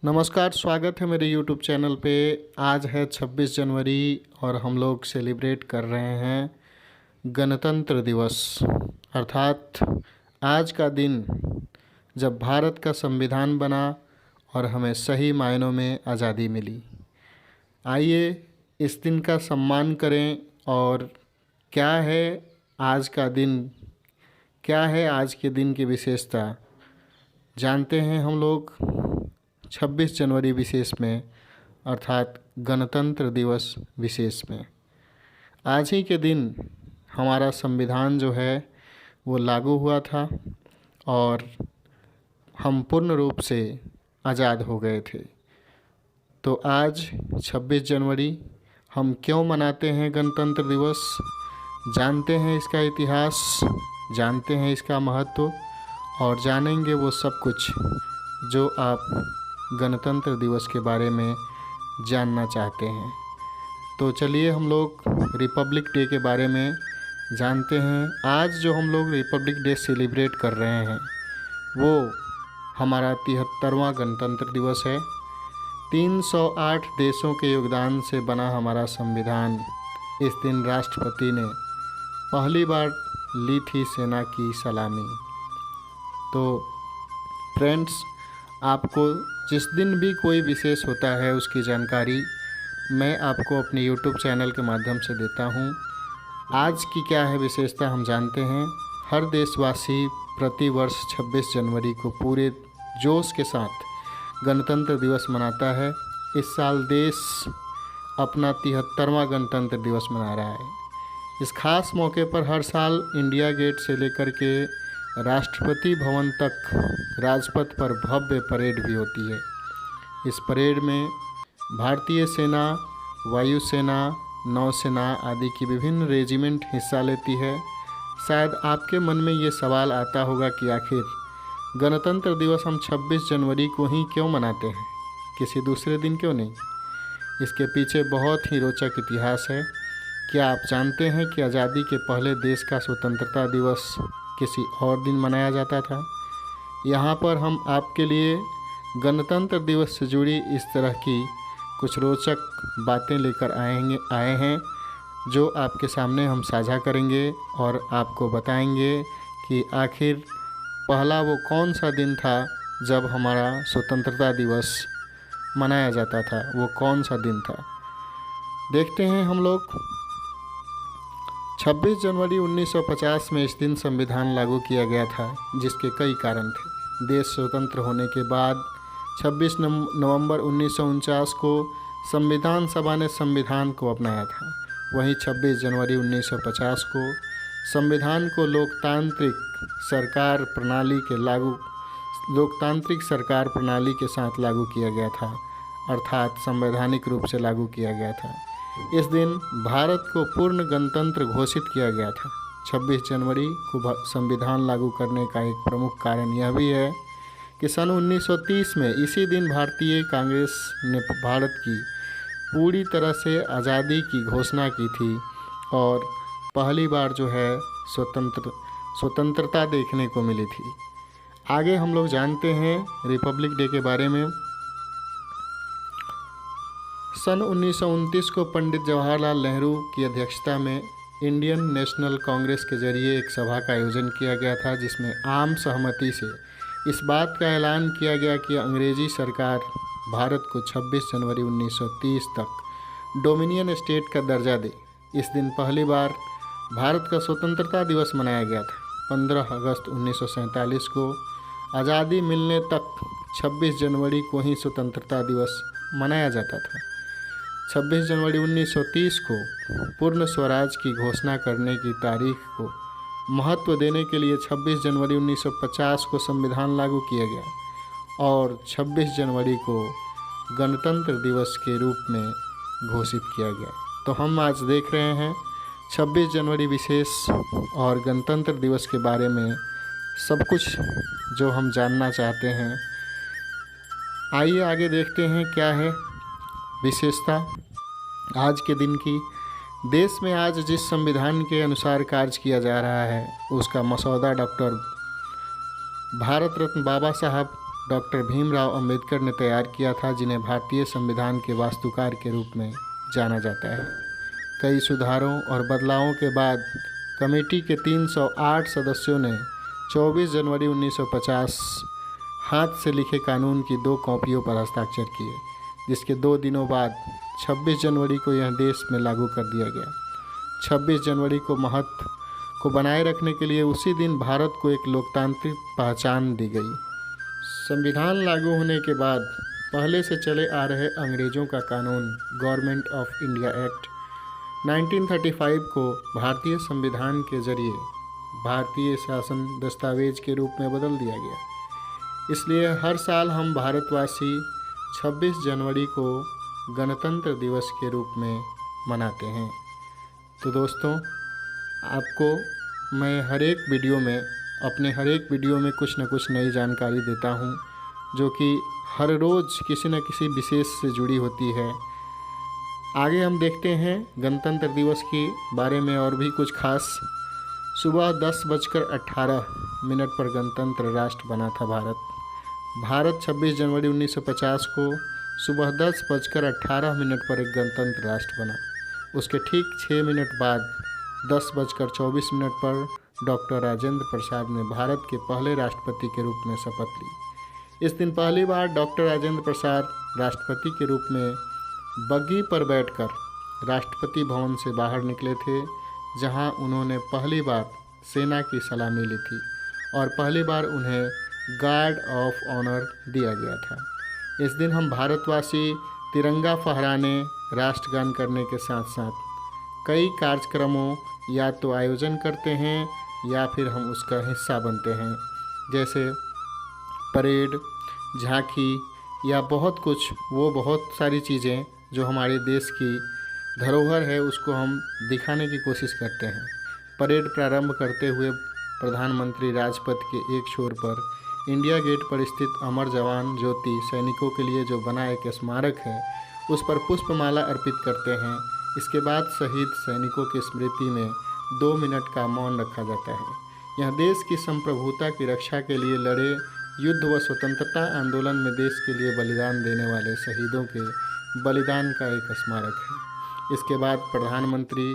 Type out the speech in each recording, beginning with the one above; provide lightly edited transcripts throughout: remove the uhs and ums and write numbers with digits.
नमस्कार, स्वागत है मेरे YouTube चैनल पे। आज है 26 जनवरी और हम लोग सेलिब्रेट कर रहे हैं गणतंत्र दिवस। अर्थात आज का दिन जब भारत का संविधान बना और हमें सही मायनों में आज़ादी मिली। आइए इस दिन का सम्मान करें और क्या है आज का दिन, क्या है आज के दिन की विशेषता जानते हैं हम लोग 26 जनवरी विशेष में, अर्थात गणतंत्र दिवस विशेष में। आज ही के दिन हमारा संविधान जो है वो लागू हुआ था और हम पूर्ण रूप से आज़ाद हो गए थे। तो आज 26 जनवरी हम क्यों मनाते हैं गणतंत्र दिवस, जानते हैं इसका इतिहास, जानते हैं इसका महत्व और जानेंगे वो सब कुछ जो आप गणतंत्र दिवस के बारे में जानना चाहते हैं। तो चलिए हम लोग रिपब्लिक डे के बारे में जानते हैं। आज जो हम लोग रिपब्लिक डे सेलिब्रेट कर रहे हैं वो हमारा 73वां गणतंत्र दिवस है। 308 देशों के योगदान से बना हमारा संविधान, इस दिन राष्ट्रपति ने पहली बार ली थी सेना की सलामी। तो फ्रेंड्स, आपको जिस दिन भी कोई विशेष होता है उसकी जानकारी मैं आपको अपने YouTube चैनल के माध्यम से देता हूँ। आज की क्या है विशेषता हम जानते हैं। हर देशवासी प्रतिवर्ष 26 जनवरी को पूरे जोश के साथ गणतंत्र दिवस मनाता है। इस साल देश अपना 73वां गणतंत्र दिवस मना रहा है। इस खास मौके पर हर साल इंडिया गेट से लेकर के राष्ट्रपति भवन तक राजपथ पर भव्य परेड भी होती है। इस परेड में भारतीय सेना, वायुसेना, नौसेना आदि की विभिन्न रेजिमेंट हिस्सा लेती है। शायद आपके मन में ये सवाल आता होगा कि आखिर गणतंत्र दिवस हम 26 जनवरी को ही क्यों मनाते हैं, किसी दूसरे दिन क्यों नहीं। इसके पीछे बहुत ही रोचक इतिहास है। क्या आप जानते हैं कि आज़ादी के पहले देश का स्वतंत्रता दिवस किसी और दिन मनाया जाता था। यहाँ पर हम आपके लिए गणतंत्र दिवस से जुड़ी इस तरह की कुछ रोचक बातें लेकर आए हैं जो आपके सामने हम साझा करेंगे और आपको बताएंगे कि आखिर पहला वो कौन सा दिन था जब हमारा स्वतंत्रता दिवस मनाया जाता था, वो कौन सा दिन था। देखते हैं हम लोग। 26 जनवरी 1950 में इस दिन संविधान लागू किया गया था, जिसके कई कारण थे। देश स्वतंत्र होने के बाद 26 नवंबर 1949 को संविधान सभा ने संविधान को अपनाया था। वहीं 26 जनवरी 1950 को संविधान को लोकतांत्रिक सरकार प्रणाली के साथ लागू किया गया था, अर्थात संवैधानिक रूप से लागू किया गया था। इस दिन भारत को पूर्ण गणतंत्र घोषित किया गया था। 26 जनवरी को संविधान लागू करने का एक प्रमुख कारण यह भी है कि सन 1930 में इसी दिन भारतीय कांग्रेस ने भारत की पूरी तरह से आज़ादी की घोषणा की थी और पहली बार जो है स्वतंत्रता देखने को मिली थी। आगे हम लोग जानते हैं रिपब्लिक डे के बारे में। सन 1929 को पंडित जवाहरलाल नेहरू की अध्यक्षता में इंडियन नेशनल कांग्रेस के जरिए एक सभा का आयोजन किया गया था, जिसमें आम सहमति से इस बात का ऐलान किया गया कि अंग्रेजी सरकार भारत को 26 जनवरी 1930 तक डोमिनियन स्टेट का दर्जा दे। इस दिन पहली बार भारत का स्वतंत्रता दिवस मनाया गया था। 15 अगस्त 1947 को आज़ादी मिलने तक 26 जनवरी को ही स्वतंत्रता दिवस मनाया जाता था। 26 जनवरी 1930 को पूर्ण स्वराज की घोषणा करने की तारीख को महत्व देने के लिए 26 जनवरी 1950 को संविधान लागू किया गया और 26 जनवरी को गणतंत्र दिवस के रूप में घोषित किया गया। तो हम आज देख रहे हैं 26 जनवरी विशेष और गणतंत्र दिवस के बारे में सब कुछ जो हम जानना चाहते हैं। आइए आगे देखते हैं क्या है विशेषता आज के दिन की। देश में आज जिस संविधान के अनुसार कार्य किया जा रहा है उसका मसौदा डॉक्टर भारत रत्न बाबा साहब डॉक्टर भीमराव अंबेडकर ने तैयार किया था, जिन्हें भारतीय संविधान के वास्तुकार के रूप में जाना जाता है। कई सुधारों और बदलावों के बाद कमेटी के 308 सदस्यों ने 24 जनवरी 1950 हाथ से लिखे कानून की 2 कॉपियों पर हस्ताक्षर किए, जिसके 2 दिनों बाद 26 जनवरी को यह देश में लागू कर दिया गया। 26 जनवरी को महत्व को बनाए रखने के लिए उसी दिन भारत को एक लोकतांत्रिक पहचान दी गई। संविधान लागू होने के बाद पहले से चले आ रहे अंग्रेज़ों का कानून गवर्नमेंट ऑफ इंडिया एक्ट 1935 को भारतीय संविधान के जरिए भारतीय शासन दस्तावेज के रूप में बदल दिया गया। इसलिए हर साल हम भारतवासी 26 जनवरी को गणतंत्र दिवस के रूप में मनाते हैं। तो दोस्तों, आपको मैं हर एक वीडियो में कुछ न कुछ नई जानकारी देता हूं, जो कि हर रोज़ किसी न किसी विशेष से जुड़ी होती है। आगे हम देखते हैं गणतंत्र दिवस के बारे में और भी कुछ खास। सुबह 10:18 पर गणतंत्र राष्ट्र बना था भारत 26 जनवरी 1950 को सुबह 10:18 पर एक गणतंत्र राष्ट्र बना। उसके ठीक 6 मिनट बाद 10:24 पर डॉक्टर राजेंद्र प्रसाद ने भारत के पहले राष्ट्रपति के रूप में शपथ ली। इस दिन पहली बार डॉक्टर राजेंद्र प्रसाद राष्ट्रपति के रूप में बग्घी पर बैठकर राष्ट्रपति भवन से बाहर निकले थे, जहां उन्होंने पहली बार सेना की सलामी ली थी और पहली बार उन्हें गार्ड ऑफ ऑनर दिया गया था। इस दिन हम भारतवासी तिरंगा फहराने, राष्ट्रगान करने के साथ साथ कई कार्यक्रमों या तो आयोजन करते हैं या फिर हम उसका हिस्सा बनते हैं, जैसे परेड, झांकी या बहुत सारी चीज़ें जो हमारे देश की धरोहर है, उसको हम दिखाने की कोशिश करते हैं। परेड प्रारंभ करते हुए प्रधानमंत्री राजपथ के एक छोर पर इंडिया गेट पर स्थित अमर जवान ज्योति सैनिकों के लिए जो बना एक स्मारक है, उस पर पुष्पमाला अर्पित करते हैं। इसके बाद शहीद सैनिकों की स्मृति में 2 मिनट का मौन रखा जाता है। यह देश की संप्रभुता की रक्षा के लिए लड़े युद्ध व स्वतंत्रता आंदोलन में देश के लिए बलिदान देने वाले शहीदों के बलिदान का एक स्मारक है। इसके बाद प्रधानमंत्री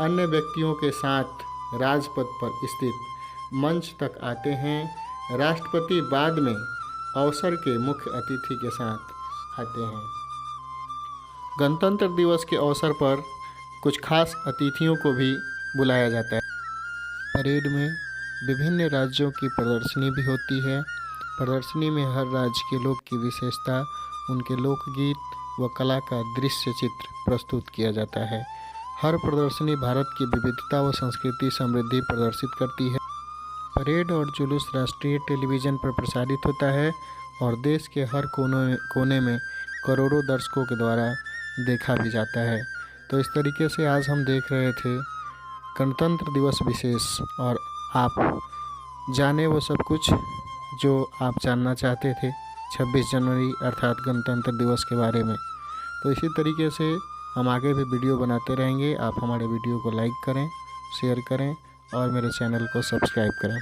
अन्य व्यक्तियों के साथ राजपथ पर स्थित मंच तक आते हैं। राष्ट्रपति बाद में अवसर के मुख्य अतिथि के साथ आते हैं। गणतंत्र दिवस के अवसर पर कुछ खास अतिथियों को भी बुलाया जाता है। परेड में विभिन्न राज्यों की प्रदर्शनी भी होती है। प्रदर्शनी में हर राज्य के लोग की विशेषता, उनके लोकगीत व कला का दृश्य चित्र प्रस्तुत किया जाता है। हर प्रदर्शनी भारत की विविधता व संस्कृति समृद्धि प्रदर्शित करती है। परेड और जुलूस राष्ट्रीय टेलीविज़न पर प्रसारित होता है और देश के हर कोने में करोड़ों दर्शकों के द्वारा देखा भी जाता है। तो इस तरीके से आज हम देख रहे थे गणतंत्र दिवस विशेष, और आप जाने वो सब कुछ जो आप जानना चाहते थे 26 जनवरी अर्थात गणतंत्र दिवस के बारे में। तो इसी तरीके से हम आगे भी वीडियो बनाते रहेंगे। आप हमारे वीडियो को लाइक करें, शेयर करें और मेरे चैनल को सब्सक्राइब करें।